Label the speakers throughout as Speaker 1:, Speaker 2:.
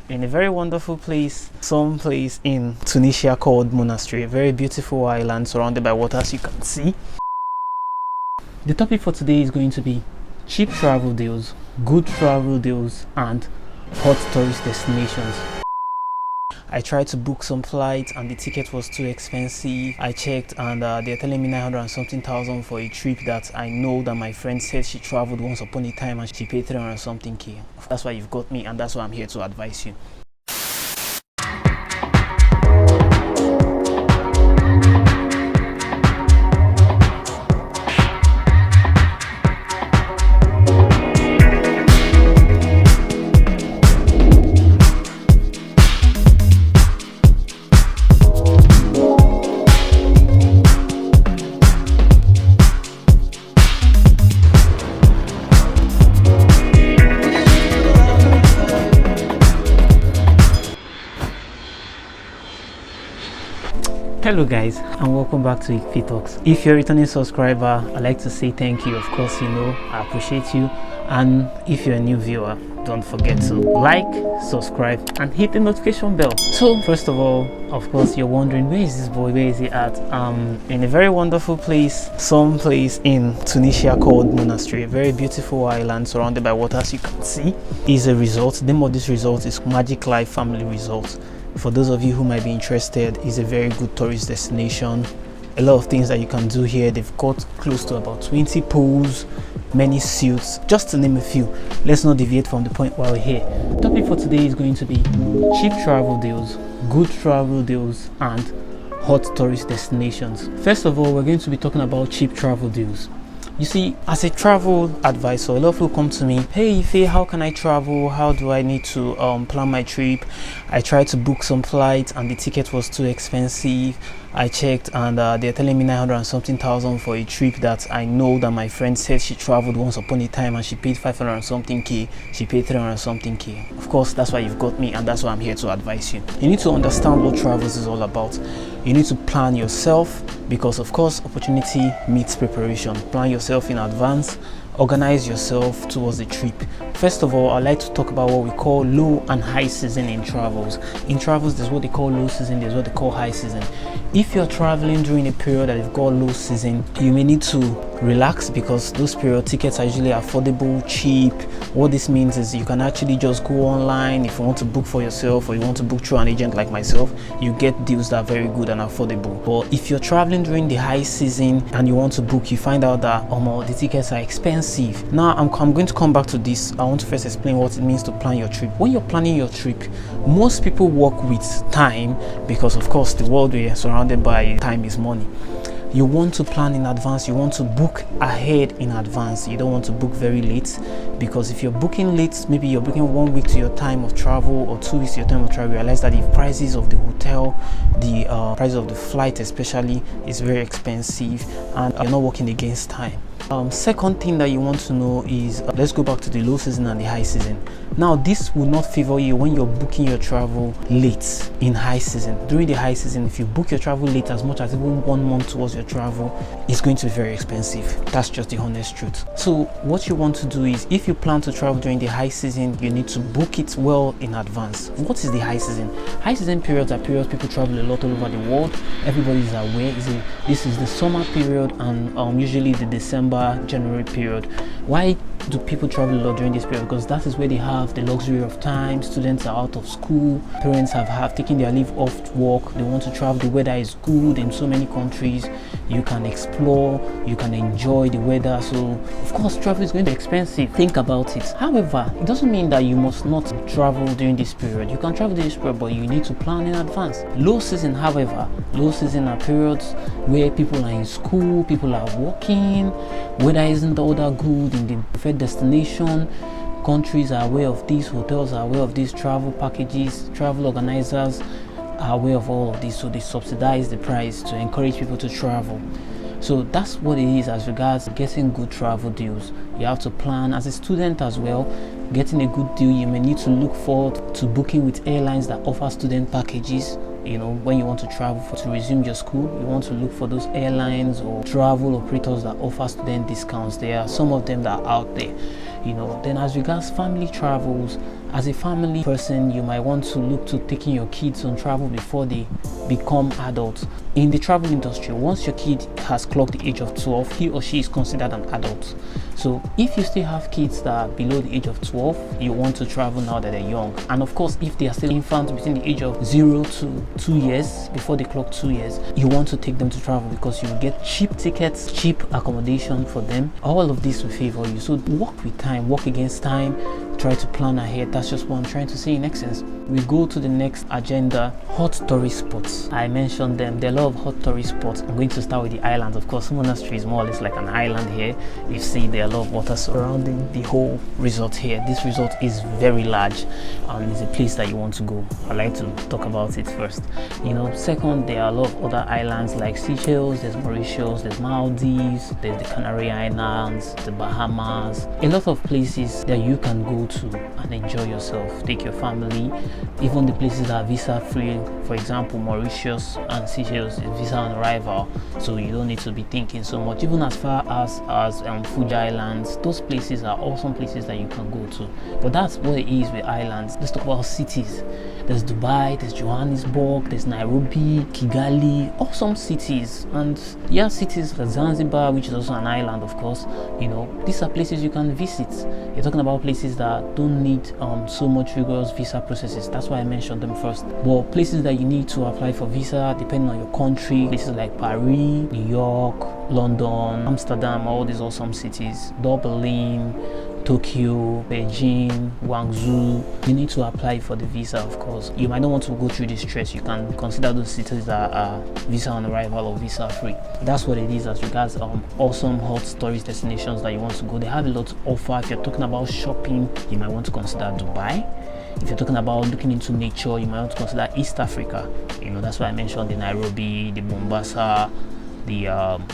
Speaker 1: In a very wonderful place, some place in Tunisia called Monastery, a very beautiful island surrounded by water, as you can see. The topic for today is going to be cheap travel deals, good travel deals, and hot tourist destinations. I tried to book some flights and the ticket was too expensive. I checked and they're telling me 900 and something thousand for a trip that I know that my friend said she traveled once upon a time and she paid 300 and something K. That's why you've got me and that's why I'm here to advise you. Hello guys and welcome back to Ifechukwu. If you're a returning subscriber, I'd like to say thank you. Of course, you know I appreciate you, and if you're a new viewer, don't forget to like, subscribe and hit the notification bell. So first of all, of course, you're wondering, where is this boy, where is he at? In a very wonderful place, some place in Tunisia called Monastery, a very beautiful island surrounded by water, as you can see. Is a resort. The name of this resort is Magic Life Family Resort. For those of you who might be interested, it's a very good tourist destination. A lot of things that you can do here. They've got close to about 20 pools, many suites, just to name a few. Let's not deviate from the point while we're here. The topic for today is going to be cheap travel deals, good travel deals, and hot tourist destinations. First of all, we're going to be talking about cheap travel deals. You see, as a travel advisor, a lot of people come to me, hey Ife, how can I travel? How do I need to plan my trip? I tried to book some flights and the ticket was too expensive. I checked and they're telling me 900 and something thousand for a trip that I know that my friend said she traveled once upon a time and she paid 500 and something K. She paid 300 and something K. Of course, that's why you've got me and that's why I'm here to advise you. You need to understand what travels is all about. You need to plan yourself because of course opportunity meets preparation. Plan yourself in advance, organize yourself towards the trip. First of all, I'd like to talk about what we call low and high season in travels. In travels, there's what they call low season, there's what they call high season. If you're traveling during a period that you've got low season, you may need to relax because those period tickets are usually affordable, cheap. What this means is you can actually just go online. If you want to book for yourself or you want to book through an agent like myself, you get deals that are very good and affordable. But if you're traveling during the high season and you want to book, you find out that the tickets are expensive. Now I'm going to come back to this. I want to first explain what it means to plan your trip. When you're planning your trip, most people work with time because of course the world we are surrounded by, time is money. You want to plan in advance, you want to book ahead in advance. You don't want to book very late because if you're booking late, maybe you're booking 1 week to your time of travel or 2 weeks to your time of travel, you realize that the prices of the hotel, the price of the flight especially is very expensive and you're not working against time. Second thing that you want to know is let's go back to the low season and the high season. Now this will not favor you when you're booking your travel late in high season. During the high season, if you book your travel late as much as even 1 month towards your travel, it's going to be very expensive. That's just the honest truth. So what you want to do is, if you plan to travel during the high season, you need to book it well in advance. What is the high season? High season periods are periods people travel a lot all over the world. Everybody is aware. This is the summer period and usually the January period. Why do people travel a lot during this period? Because that is where they have the luxury of time. Students are out of school, parents have taken their leave off work, they want to travel. The weather is good in so many countries, you can explore, you can enjoy the weather. So of course travel is going to be expensive. Think about it. However, it doesn't mean that you must not travel during this period. You can travel during this period, but you need to plan in advance. Low season, however, low season are periods where people are in school, people are working, weather isn't all that good in the preferred destination. Countries are aware of this, hotels are aware of these, travel packages, travel organizers are aware of all of this, so they subsidize the price to encourage people to travel. So that's what it is as regards getting good travel deals. You have to plan as a student as well. Getting a good deal, you may need to look forward to booking with airlines that offer student packages. You know, when you want to travel to resume your school, you want to look for those airlines or travel operators that offer student discounts. There are some of them that are out there. you know. Then as regards family travels, as a family person, you might want to look to taking your kids on travel before they become adults. In the travel industry, once your kid has clocked the age of 12, he or she is considered an adult. So if you still have kids that are below the age of 12, you want to travel now that they're young. And of course, if they are still infants between the age of 0 to 2 years, before they clock 2 years, you want to take them to travel because you will get cheap tickets, cheap accommodation for them. All of this will favor you. So work with time, work against time, try to plan ahead. That's just what I'm trying to say in essence. We go to the next agenda, hot tourist spots. I mentioned them. There are a lot of hot tourist spots. I'm going to start with the islands. Of course, Monastery is more or less like an island here. You see there are a lot of water surrounding the whole resort here. This resort is very large and it's a place that you want to go. I like to talk about it first. You know, second, there are a lot of other islands like Seychelles, there's Mauritius, there's Maldives, there's the Canary Islands, the Bahamas. A lot of places that you can go to and enjoy yourself. Take your family. Even the places that are visa free, for example Mauritius and Seychelles is visa on arrival, so you don't need to be thinking so much. Even as far as Fuji Islands, those places are awesome places that you can go to. But that's what it is with islands. Let's talk about cities. There's Dubai, there's Johannesburg, there's Nairobi, Kigali, awesome cities. And yeah, cities like Zanzibar, which is also an island, of course. You know, these are places you can visit. You're talking about places that don't need so much rigorous visa processes. That's why I mentioned them first. But places that you need to apply for visa, depending on your country, places like Paris, New York, London, Amsterdam, all these awesome cities, Dublin, Tokyo, Beijing, Guangzhou. You need to apply for the visa, of course. You might not want to go through this stress. You can consider those cities that are visa on arrival or visa free. That's what it is as regards awesome hot tourist destinations that you want to go. They have a lot to offer. If you're talking about shopping, you might want to consider Dubai. If you're talking about looking into nature, you might want to consider East Africa. You know, that's why I mentioned the Nairobi, the Mombasa, the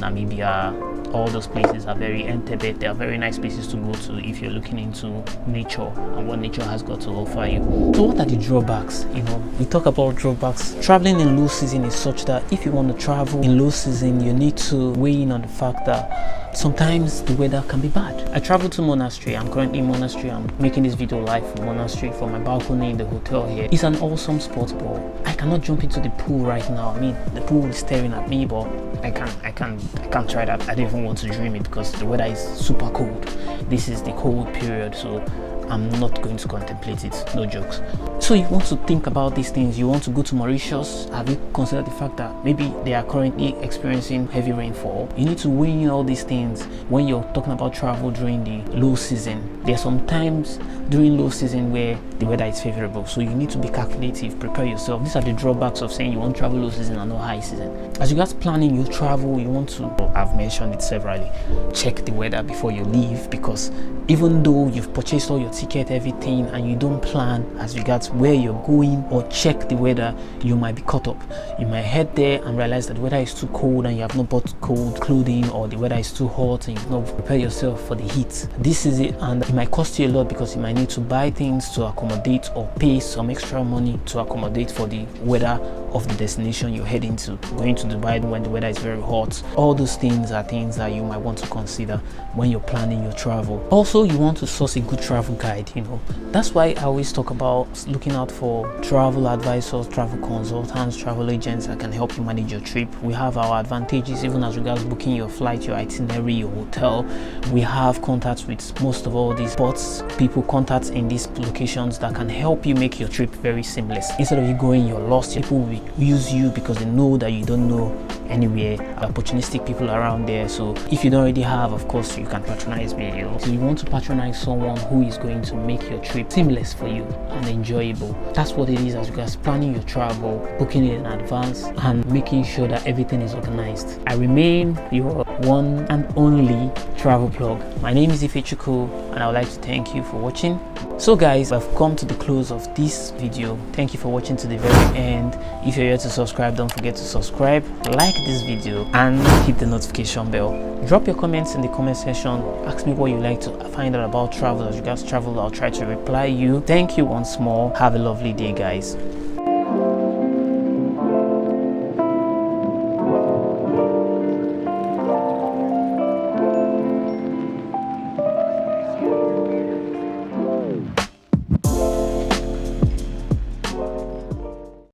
Speaker 1: Namibia. All those places are very Entebbe. They are very nice places to go to if you're looking into nature and what nature has got to offer you. So what are the drawbacks? You know, we talk about drawbacks. Traveling in low season is such that if you want to travel in low season, you need to weigh in on the fact that sometimes the weather can be bad. I traveled to Monastery. I'm currently in Monastery. I'm making this video live from Monastery from my balcony in the hotel here. It's an awesome spot, but I cannot jump into the pool right now. I mean, the pool is staring at me, but I can't try that. I don't even want to dream it because the weather is super cold. This is the cold period, so I'm not going to contemplate it, no jokes. So you want to think about these things. You want to go to Mauritius. Have you considered the fact that maybe they are currently experiencing heavy rainfall? You need to weigh in all these things when you're talking about travel during the low season. There are some times during low season where the weather is favorable, so you need to be calculative, prepare yourself. These are the drawbacks of saying you want to travel low season and not high season. As you guys planning your travel, you want to, I've mentioned it severally, check the weather before you leave, because even though you've purchased all your ticket, everything, and you don't plan as regards where you're going or check the weather, you might be caught up. You might head there and realize that the weather is too cold and you have not bought cold clothing, or the weather is too hot and you've not prepared yourself for the heat. This is it, and it might cost you a lot because you might need to buy things to accommodate or pay some extra money to accommodate for the weather of the destination you're heading to. Going to Dubai when the weather is very hot. All those things are things that you might want to consider when you're planning your travel. Also, you want to source a good travel guide. You know, that's why I always talk about looking out for travel advisors, travel consultants, travel agents that can help you manage your trip. We have our advantages even as regards booking your flight, your itinerary, your hotel. We have contacts with most of all these spots, people, contacts in these locations that can help you make your trip very seamless. Instead of you going, you're lost, people will use you because they know that you don't know anywhere. Opportunistic people around there. So if you don't already have, of course you can patronize me. You know, so you want to patronize someone who is going to make your trip seamless for you and enjoyable. That's what it is as regards planning your travel, booking it in advance, and making sure that everything is organized. I remain your one and only travel blog. My name is Ifechukwu, and I would like to thank you for watching. So guys, I've come to the close of this video. Thank you for watching to the very end. If you're here to subscribe, don't forget to subscribe, like this video, and hit the notification bell. Drop your comments in the comment section. Ask me what you like to find out about travel. As you guys travel, I'll try to reply you. Thank you once more. Have a lovely day, guys.